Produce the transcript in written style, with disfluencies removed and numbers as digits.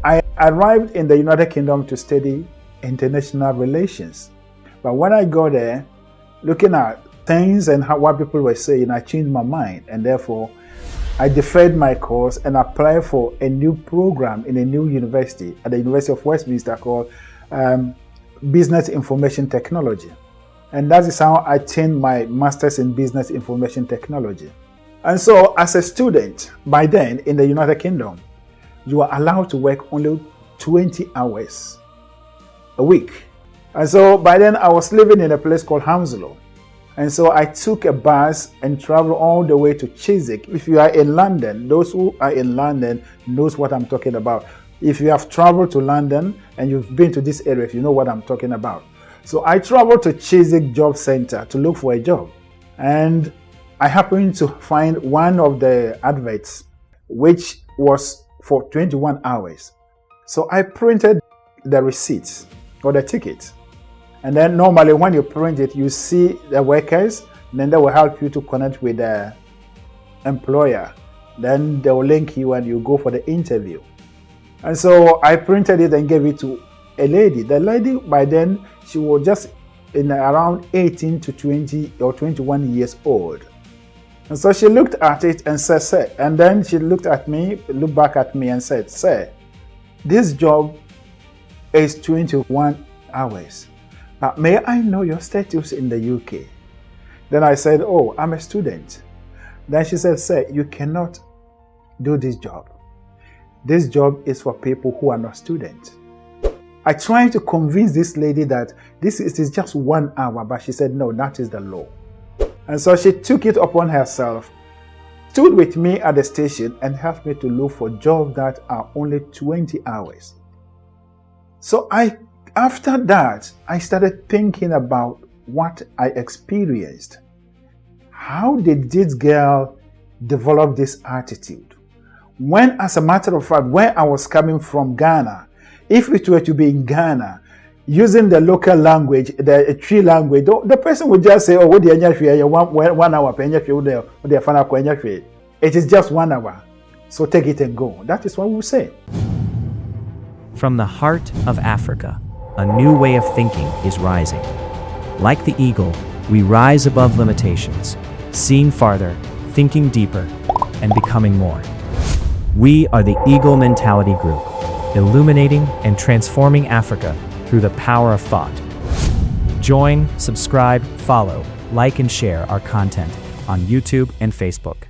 I arrived in the United Kingdom to study international relations. But when I got there, looking at things and what people were saying, I changed my mind, and therefore I deferred my course and applied for a new program in a new university at the University of Westminster called Business Information Technology. And that is how I attained my Master's in Business Information Technology. And so as a student, by then in the United Kingdom, you are allowed to work only 20 hours a week. And so by then I was living in a place called Hounslow. And so I took a bus and traveled all the way to Chiswick. If you are in London, those who are in London knows what I'm talking about. If you have traveled to London and you've been to this area, you know what I'm talking about. So I traveled to Chiswick Job Center to look for a job. And I happened to find one of the adverts, which was for 21 hours. So I printed the receipts or the ticket. And then normally when you print it, you see the workers, and then they will help you to connect with the employer. Then they will link you and you go for the interview. And so I printed it and gave it to a lady. The lady, by then, she was just in around 18 to 20 or 21 years old. And so she looked at it and said, "Sir," and then she looked back at me and said, "Sir, this job is 21 hours. But may I know your status in the UK?" Then I said, "Oh, I'm a student." Then she said, "Sir, you cannot do this job. This job is for people who are not students." I tried to convince this lady that this is just 1 hour, but she said, "No, that is the law." And so she took it upon herself, stood with me at the station and helped me to look for jobs that are only 20 hours. So after that, I started thinking about what I experienced. How did this girl develop this attitude? When, as a matter of fact, when I was coming from Ghana, if it were to be in Ghana, using the local language, the Tree language, the person would just say, "Oh, what the 1 hour, it is just 1 hour. So take it and go." That is what we say. From the heart of Africa, a new way of thinking is rising. Like the eagle, we rise above limitations, seeing farther, thinking deeper, and becoming more. We are the Eagle Mentality Group, illuminating and transforming Africa through the power of thought. Join, subscribe, follow, like, and share our content on YouTube and Facebook.